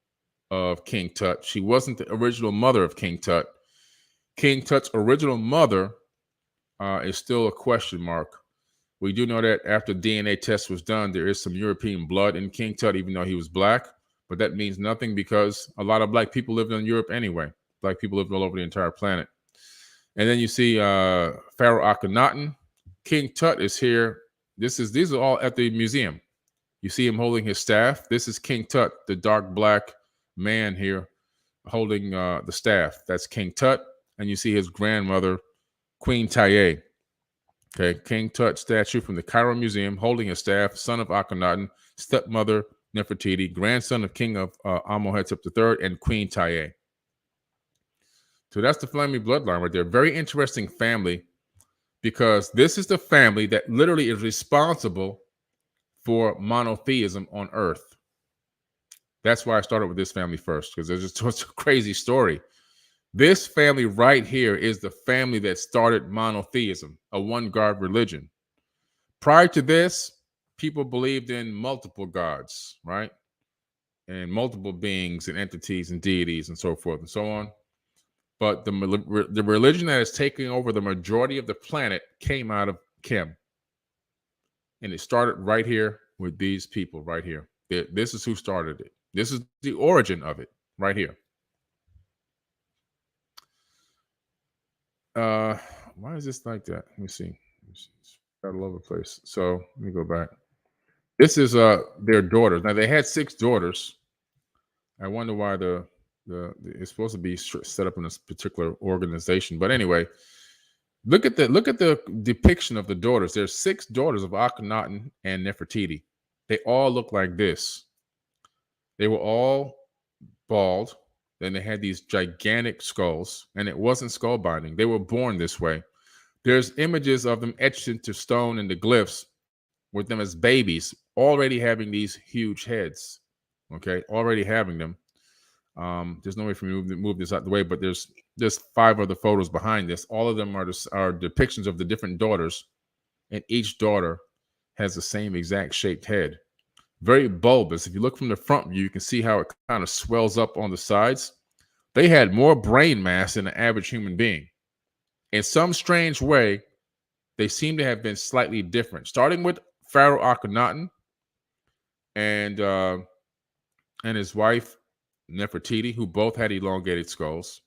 of King Tut. She wasn't the original mother of King Tut. King Tut's original mother is still a question mark. We do know that after DNA test was done, there is some European blood in King Tut, even though he was black. But that means nothing because a lot of black people lived in Europe anyway. Black people lived all over the entire planet. And then you see Pharaoh Akhenaten. King Tut is here. These are all at the museum. You see him holding his staff. This is King Tut, the dark black man here holding the staff. That's King Tut. And you see his grandmother, Queen Taye. Okay, King Tut statue from the Cairo Museum holding his staff, son of Akhenaten, stepmother Nefertiti, grandson of King of Amenhotep III, and Queen Taye. So that's the family bloodline right there. Very interesting family because this is the family that literally is responsible for monotheism on Earth. That's why I started with this family first, because there's just a crazy story. This family right here is the family that started monotheism, a one-god religion. Prior to this, people believed in multiple gods, right? And multiple beings and entities and deities and so forth and so on. But the religion that is taking over the majority of the planet came out of Kim. And it started right here with these people right here. This is who started it. This is the origin of it right here. Why is this like that? Let me see. It's all over the place. So let me go back. This is their daughters. Now they had 6 daughters. I wonder why it's supposed to be set up in this particular organization. But anyway, look at the depiction of the daughters. There's 6 daughters of Akhenaten and Nefertiti. They all look like this. They were all bald. Then they had these gigantic skulls, and it wasn't skull binding. They were born this way. There's images of them etched into stone in the glyphs with them as babies, already having these huge heads. Okay, already having them. There's no way for me to move this out the way, but there's 5 other photos behind this. All of them are depictions of the different daughters, and each daughter has the same exact shaped head. Very bulbous. If you look from the front view, you can see how it kind of swells up on the sides. They had more brain mass than an average human being. In some strange way, they seem to have been slightly different, starting with Pharaoh Akhenaten and his wife Nefertiti, who both had elongated skulls.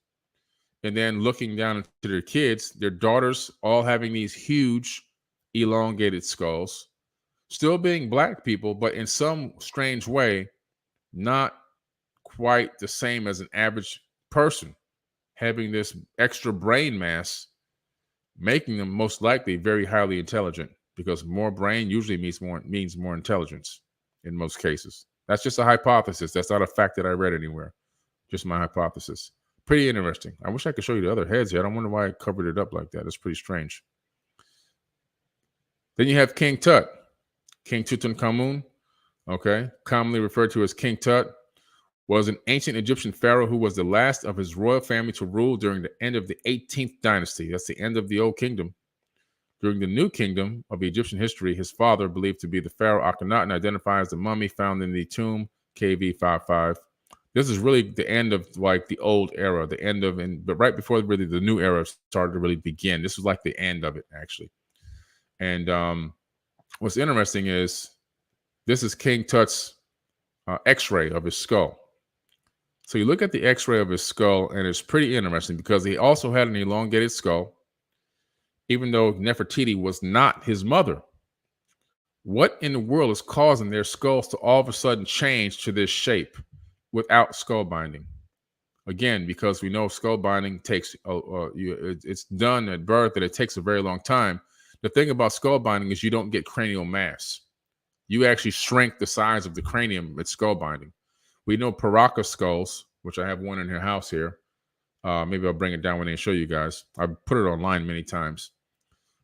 And then looking down into their kids, their daughters all having these huge elongated skulls, still being black people, but in some strange way, not quite the same as an average person, having this extra brain mass, making them most likely very highly intelligent, because more brain usually means more intelligence in most cases. That's just a hypothesis. That's not a fact that I read anywhere. Just my hypothesis. Pretty interesting. I wish I could show you the other heads here. I don't wonder why I covered it up like that. It's pretty strange. Then you have King Tut. King Tutankhamun, okay, commonly referred to as King Tut, was an ancient Egyptian pharaoh who was the last of his royal family to rule during the end of the 18th dynasty. That's the end of the Old Kingdom. During the New Kingdom of Egyptian history, his father, believed to be the pharaoh Akhenaten, identifies the mummy found in the tomb KV55. This is really the end of like the old era, the end of, but right before really the new era started to really begin. This was like the end of it, actually. And what's interesting is this is King Tut's X-ray of his skull. So you look at the X-ray of his skull, and it's pretty interesting because he also had an elongated skull, even though Nefertiti was not his mother. What in the world is causing their skulls to all of a sudden change to this shape without skull binding? Again, because we know skull binding takes, it's done at birth, and it takes a very long time. The thing about skull binding is you don't get cranial mass. You actually shrink the size of the cranium with skull binding. We know Paraka skulls, which I have one in your house here. Maybe I'll bring it down when I show you guys. I put it online many times.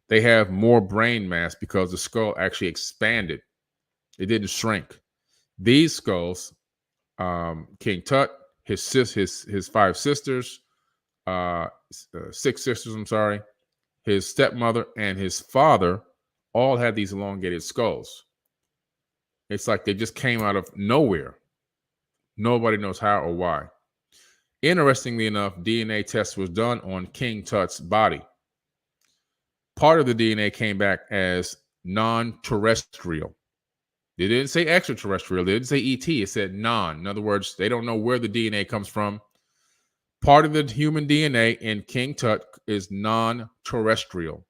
They have more brain mass because the skull actually expanded. It didn't shrink. These skulls, King Tut, his 5 sisters, 6 sisters, I'm sorry, his stepmother, and his father all had these elongated skulls. It's like they just came out of nowhere. Nobody knows how or why. Interestingly enough, DNA test was done on King Tut's body. Part of the DNA came back as non-terrestrial. They didn't say extraterrestrial. They didn't say ET. It said non. In other words, they don't know where the DNA comes from. Part of the human DNA in King Tut is non-terrestrial.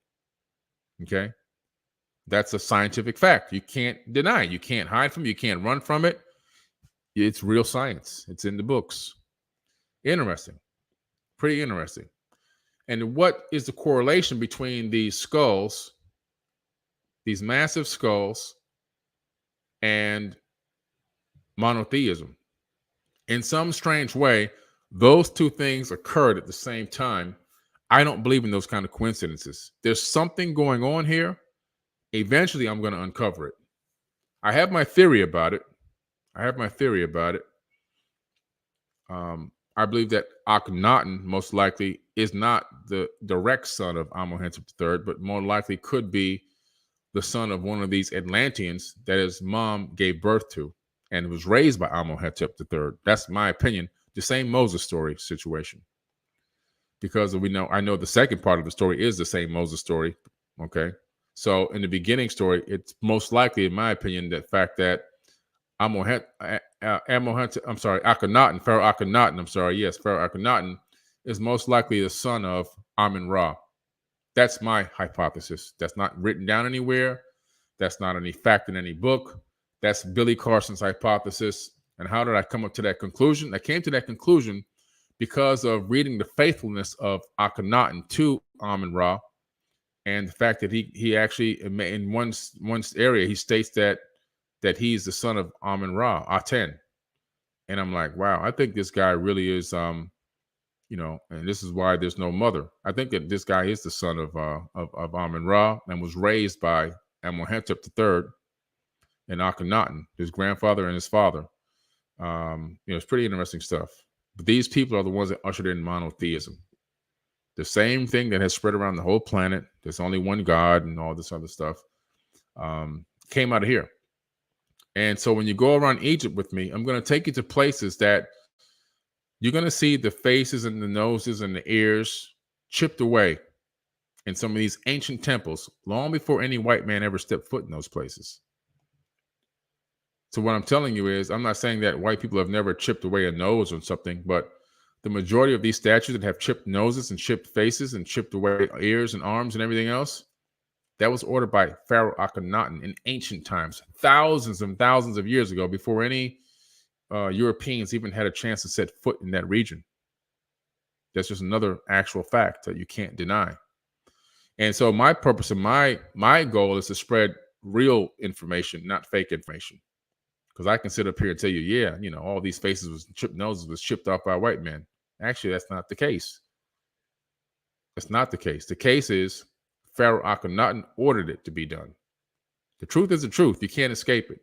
Okay? That's a scientific fact. You can't deny it. You can't hide from it. You can't run from it. It's real science. It's in the books. Interesting. Pretty interesting. And what is the correlation between these skulls, these massive skulls, and monotheism? In some strange way, those two things occurred at the same time. I don't believe in those kind of coincidences. There's something going on here. Eventually, I'm going to uncover it. I have my theory about it. I believe that Akhenaten most likely is not the direct son of Amenhotep III, but more likely could be the son of one of these Atlanteans that his mom gave birth to and was raised by Amenhotep III. That's my opinion. The same Moses story situation. Because I know the second part of the story is the same Moses story. Okay. So in the beginning story, it's most likely, in my opinion, the fact that Akhenaten, Pharaoh Akhenaten is most likely the son of Amun-Ra. That's my hypothesis. That's not written down anywhere. That's not any fact in any book. That's Billy Carson's hypothesis. And how did I come up to that conclusion? I came to that conclusion because of reading the faithfulness of Akhenaten to Amun-Ra, and the fact that he actually, in one area, he states that he's the son of Amun-Ra, Aten. And I'm like, wow, I think this guy really is, and this is why there's no mother. I think that this guy is the son of Amun-Ra and was raised by Amenhotep III and Akhenaten, his grandfather and his father. It's pretty interesting stuff. But these people are the ones that ushered in monotheism. The same thing that has spread around the whole planet. There's only one God and all this other stuff. Came out of here. And so when you go around Egypt with me, I'm going to take you to places that you're going to see the faces and the noses and the ears chipped away in some of these ancient temples long before any white man ever stepped foot in those places. So what I'm telling you is, I'm not saying that white people have never chipped away a nose or something, but the majority of these statues that have chipped noses and chipped faces and chipped away ears and arms and everything else, that was ordered by Pharaoh Akhenaten in ancient times, thousands and thousands of years ago, before any Europeans even had a chance to set foot in that region. That's just another actual fact that you can't deny. And so my purpose and my goal is to spread real information, not fake information. Because I can sit up here and tell you, all these faces was chipped noses was chipped off by white men. Actually, that's not the case. That's not the case. The case is Pharaoh Akhenaten ordered it to be done. The truth is the truth. You can't escape it.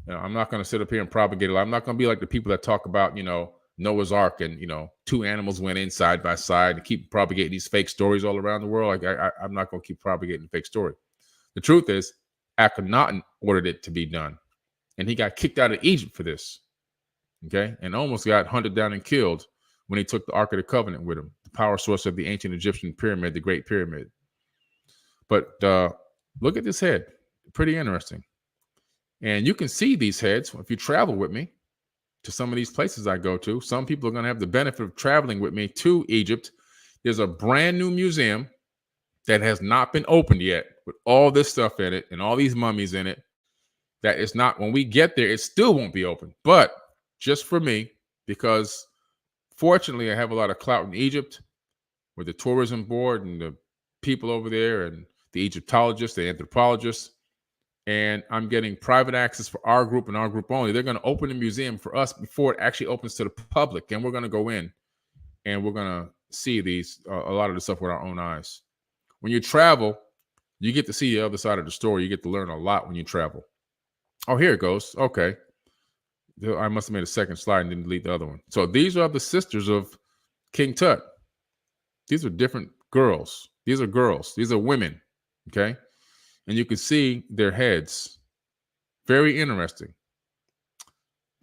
I'm not going to sit up here and propagate it. I'm not going to be like the people that talk about, Noah's Ark, and two animals went in side by side, and keep propagating these fake stories all around the world. I'm not going to keep propagating the fake story. The truth is, Akhenaten ordered it to be done, and he got kicked out of Egypt for this. Okay, and almost got hunted down and killed when he took the Ark of the Covenant with him, the power source of the ancient Egyptian pyramid, the Great Pyramid. But look at this head, pretty interesting. And you can see these heads if you travel with me to some of these places I go to. Some people are going to have the benefit of traveling with me to Egypt. There's a brand new museum that has not been opened yet with all this stuff in it and all these mummies in it. That is not, when we get there, it still won't be open. But just for me, because fortunately I have a lot of clout in Egypt with the tourism board and the people over there and the Egyptologists, the anthropologists, and I'm getting private access for our group and our group only. They're going to open the museum for us before it actually opens to the public, and we're going to go in and we're going to see these a lot of the stuff with our own eyes. When you travel, you get to see the other side of the story. You get to learn a lot when you travel. Oh, here it goes. Okay. I must have made a second slide and didn't delete the other one. So these are the sisters of King Tut. These are different girls. These are girls. These are women. Okay. And you can see their heads. Very interesting.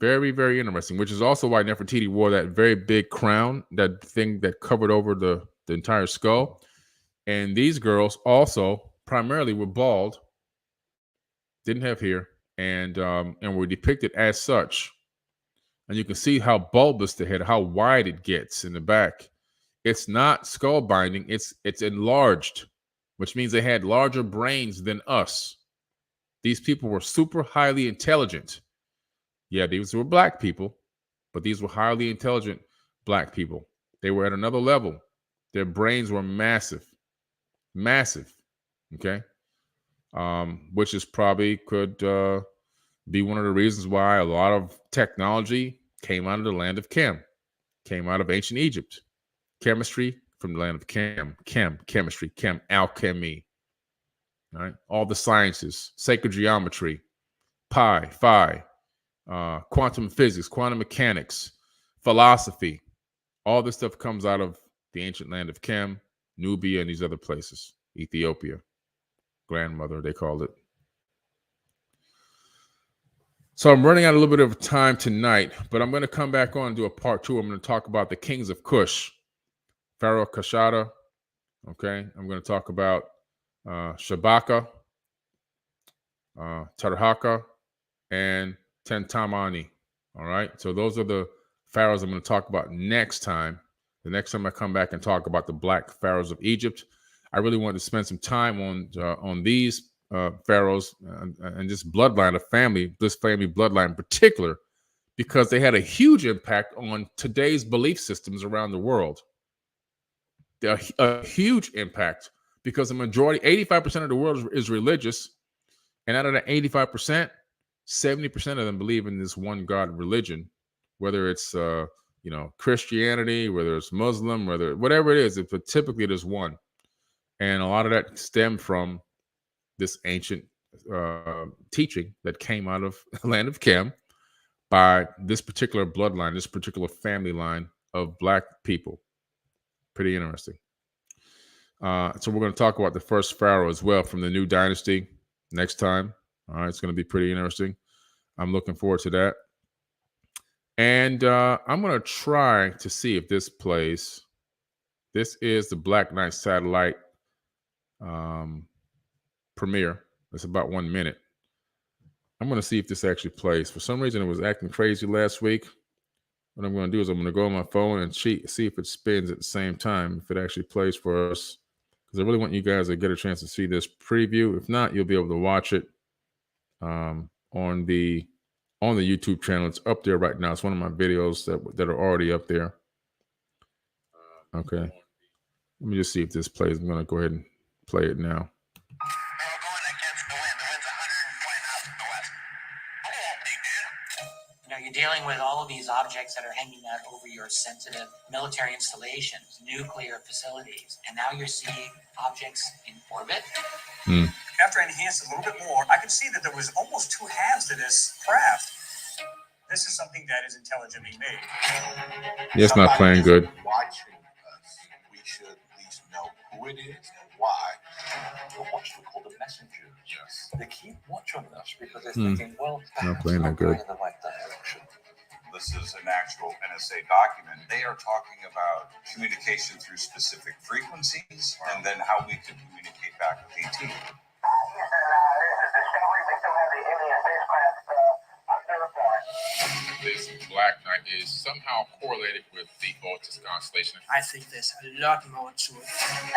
Very, very interesting, which is also why Nefertiti wore that very big crown, that thing that covered over the entire skull. And these girls also primarily were bald, didn't have hair, and were depicted as such. And you can see how bulbous the head, how wide it gets in the back. It's not skull binding, it's enlarged, which means they had larger brains than us. These people were super highly intelligent. Yeah, these were black people, but these were highly intelligent black people. They were at another level. Their brains were massive, okay? Which is probably could be one of the reasons why a lot of technology came out of the land of Chem, came out of ancient Egypt. Chemistry from the land of chemistry, alchemy, right? All the sciences, sacred geometry, pi, phi, quantum physics, quantum mechanics, philosophy. All this stuff comes out of the ancient land of Chem, Nubia, and these other places. Ethiopia, grandmother, they called it. So I'm running out a little bit of time tonight, but I'm going to come back on and do a part 2. I'm going to talk about the kings of Kush, Pharaoh Kashada. Okay, I'm going to talk about Shabaka, Tarhaka, and Tentamani. All right, so those are the pharaohs I'm going to talk about next time. The next time I come back and talk about the black pharaohs of Egypt, I really want to spend some time on these pharaohs and this bloodline of family, this family bloodline in particular, because they had a huge impact on today's belief systems around the world. They're a huge impact because the majority, 85% of the world is religious, and out of that 85%, 70% of them believe in this one God religion, whether it's Christianity, whether it's Muslim, whatever it is. But typically there's one, and a lot of that stemmed from this ancient teaching that came out of the land of Chem by this particular bloodline, this particular family line of black people. Pretty interesting. So we're going to talk about the first pharaoh as well from the new dynasty next time. All right, it's going to be pretty interesting. I'm looking forward to that. And I'm going to try to see if this plays. This is the Black Knight satellite premiere. It's about 1 minute. I'm going to see if this actually plays. For some reason, it was acting crazy last week. What I'm going to do is I'm going to go on my phone and see if it spins at the same time, if it actually plays for us. Because I really want you guys to get a chance to see this preview. If not, you'll be able to watch it on the YouTube channel. It's up there right now. It's one of my videos that are already up there. Okay. Let me just see if this plays. I'm going to go ahead and play it now. You're dealing with all of these objects that are hanging out over your sensitive military installations, nuclear facilities, and now you're seeing objects in orbit. After I enhanced it a little bit more, I could see that there was almost two halves to this craft. This is something that is intelligently made. Yeah, it's not playing good. Watching us, we should at least know who it is and why. But what you call the messengers. Yes. They keep watching us because they're thinking, well, Not perhaps playing I'm that good. going in the right direction. This is an actual NSA document. They are talking about communication through specific frequencies and then how we can communicate back with ET. Houston, this is Discovery. We still have the alien spacecraft unverified. This Black Knight is somehow correlated with the Otis constellation. I think there's a lot more to it.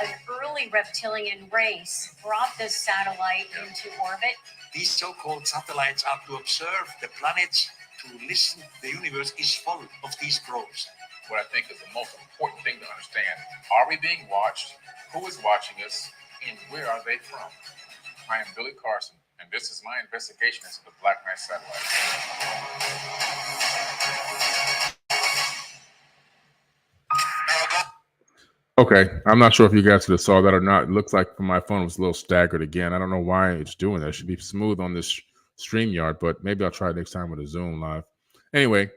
An early reptilian race brought this satellite into orbit. These so-called satellites are to observe the planets, to listen. The universe is full of these probes. What I think is the most important thing to understand: are we being watched? Who is watching us? And where are they from? I am Billy Carson, and this is my investigation into the Black Knight satellite. Okay, I'm not sure if you guys could have saw that or not. It looks like from my phone it was a little staggered again. I don't know why it's doing that. It should be smooth on this StreamYard, but maybe I'll try it next time with a Zoom live. Anyway,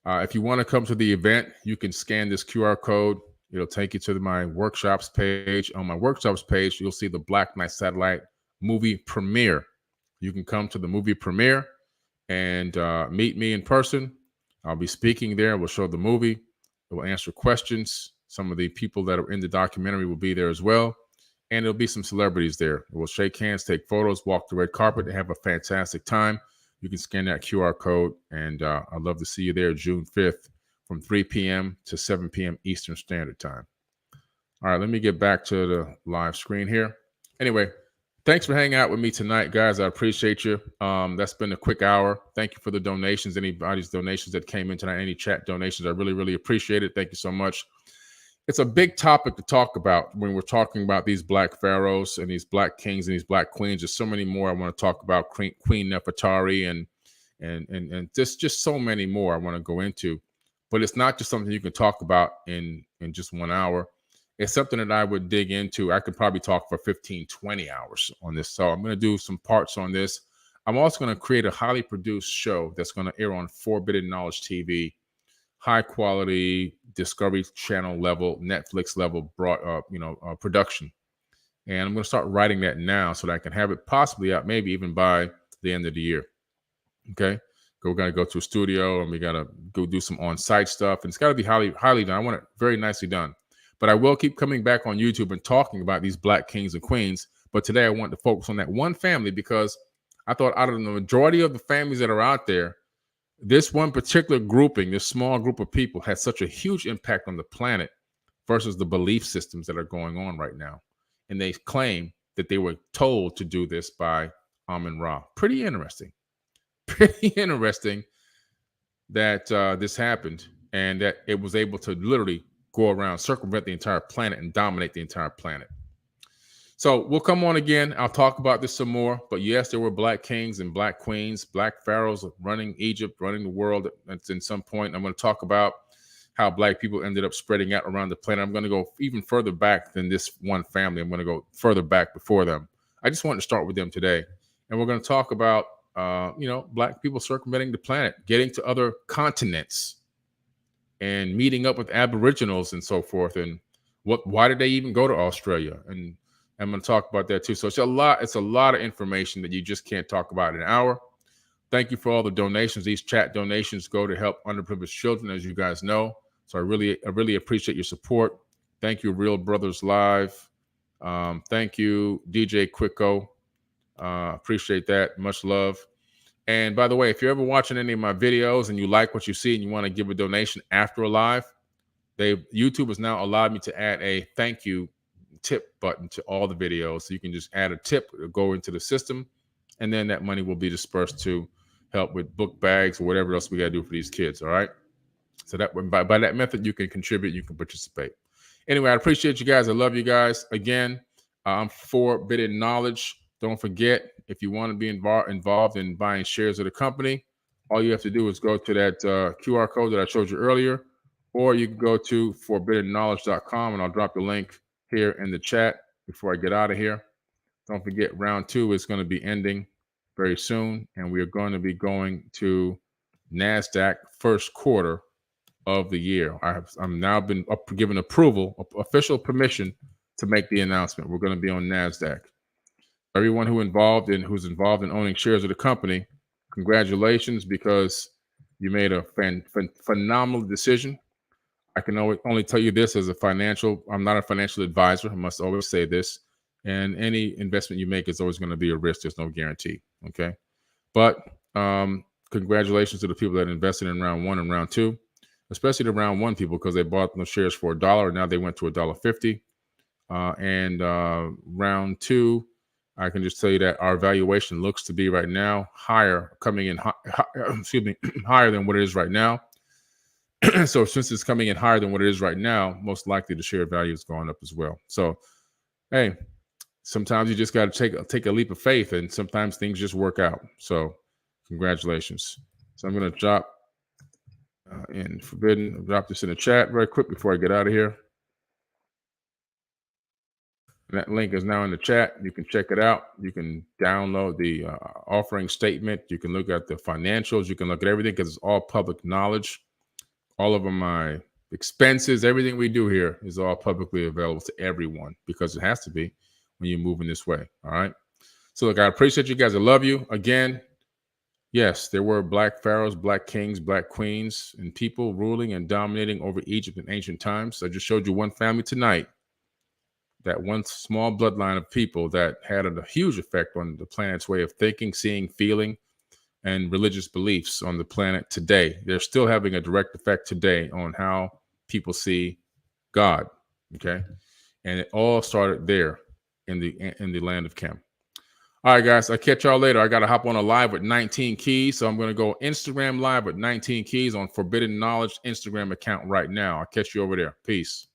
if you want to come to the event, you can scan this QR code. It'll take you to my workshops page. On my workshops page, you'll see the Black Knight Satellite movie premiere. You can come to the movie premiere and meet me in person. I'll be speaking there. We'll show the movie. We'll answer questions. Some of the people that are in the documentary will be there as well. And there'll be some celebrities there. We'll shake hands, take photos, walk the red carpet, and have a fantastic time. You can scan that QR code, and I'd love to see you there June 5th from 3 p.m. to 7 p.m. Eastern Standard Time. All right, let me get back to the live screen here. Anyway, thanks for hanging out with me tonight, guys. I appreciate you. That's been a quick hour. Thank you for the donations, anybody's donations that came in tonight, any chat donations. I really, really appreciate it. Thank you so much. It's a big topic to talk about when we're talking about these black pharaohs and these black kings and these black queens. There's so many more I want to talk about. Queen Nefertari and just so many more I want to go into. But it's not just something you can talk about in just 1 hour. It's something that I would dig into. I could probably talk for 15, 20 hours on this. So I'm going to do some parts on this. I'm also going to create a highly produced show that's going to air on Forbidden Knowledge TV. High quality Discovery Channel level, Netflix level production. And I'm going to start writing that now so that I can have it possibly out maybe even by the end of the year. Okay. We're going to go to a studio and we got to go do some on-site stuff. And it's got to be highly, highly done. I want it very nicely done. But I will keep coming back on YouTube and talking about these black kings and queens. But today I want to focus on that one family because I thought out of the majority of the families that are out there, this one particular grouping, this small group of people had such a huge impact on the planet versus the belief systems that are going on right now. And they claim that they were told to do this by Amun-Ra. Pretty interesting. Pretty interesting that this happened and that it was able to literally go around, circumvent the entire planet and dominate the entire planet. So we'll come on again. I'll talk about this some more. But yes, there were black kings and black queens, black pharaohs running Egypt, running the world at some point. I'm going to talk about how black people ended up spreading out around the planet. I'm going to go even further back than this one family. I'm going to go further back before them. I just wanted to start with them today. And we're going to talk about, black people circumventing the planet, getting to other continents and meeting up with aboriginals and so forth. And why did they even go to Australia? And I'm going to talk about that too. So it's a lot of information that you just can't talk about in an hour. Thank you for all the donations. These chat donations go to help underprivileged children, as you guys know. So I really appreciate your support. Thank you, Real Brothers Live. Thank you, DJ Quicko. Appreciate that. Much love. And by the way, if you're ever watching any of my videos and you like what you see and you want to give a donation after a live, YouTube has now allowed me to add a thank you tip button to all the videos. So you can just add a tip, go into the system, and then that money will be dispersed to help with book bags or whatever else we got to do for these kids. All right. So that by that method, you can contribute, you can participate. Anyway, I appreciate you guys. I love you guys. Again, I'm Forbidden Knowledge. Don't forget, if you want to be involved in buying shares of the company, all you have to do is go to that QR code that I showed you earlier, or you can go to forbiddenknowledge.com, and I'll drop the link here in the chat before I get out of here. Don't forget, round 2 is going to be ending very soon, and we are going to be going to NASDAQ first quarter of the year. I'm now been given approval, official permission to make the announcement. We're going to be on NASDAQ. Everyone who's involved in owning shares of the company, congratulations, because you made a phenomenal decision. I can only tell you this as I'm not a financial advisor. I must always say this. And any investment you make is always going to be a risk. There's no guarantee. Okay. But congratulations to the people that invested in round 1 and round 2, especially the round 1 people, because they bought the shares for $1. Now they went to $1.50. And round 2, I can just tell you that our valuation looks to be right now higher, coming in, higher than what it is right now. So since it's coming in higher than what it is right now, most likely the share value is going up as well. So, hey, sometimes you just got to take a leap of faith, and sometimes things just work out. So, congratulations. So I'm going to drop drop this in the chat very quick before I get out of here. And that link is now in the chat. You can check it out. You can download the offering statement. You can look at the financials. You can look at everything because it's all public knowledge. All of my expenses, everything we do here is all publicly available to everyone because it has to be when you're moving this way. All right. So look, I appreciate you guys. I love you. Again, yes, there were black pharaohs, black kings, black queens, and people ruling and dominating over Egypt in ancient times. I just showed you one family tonight, that one small bloodline of people that had a huge effect on the planet's way of thinking, seeing, feeling, and religious beliefs on the planet today. They're still having a direct effect today on how people see God. Okay. And it all started there in the land of Chem. All right, guys, I'll catch y'all later. I got to hop on a live with 19 keys. So I'm going to go Instagram live with 19 keys on Forbidden Knowledge Instagram account right now. I'll catch you over there. Peace.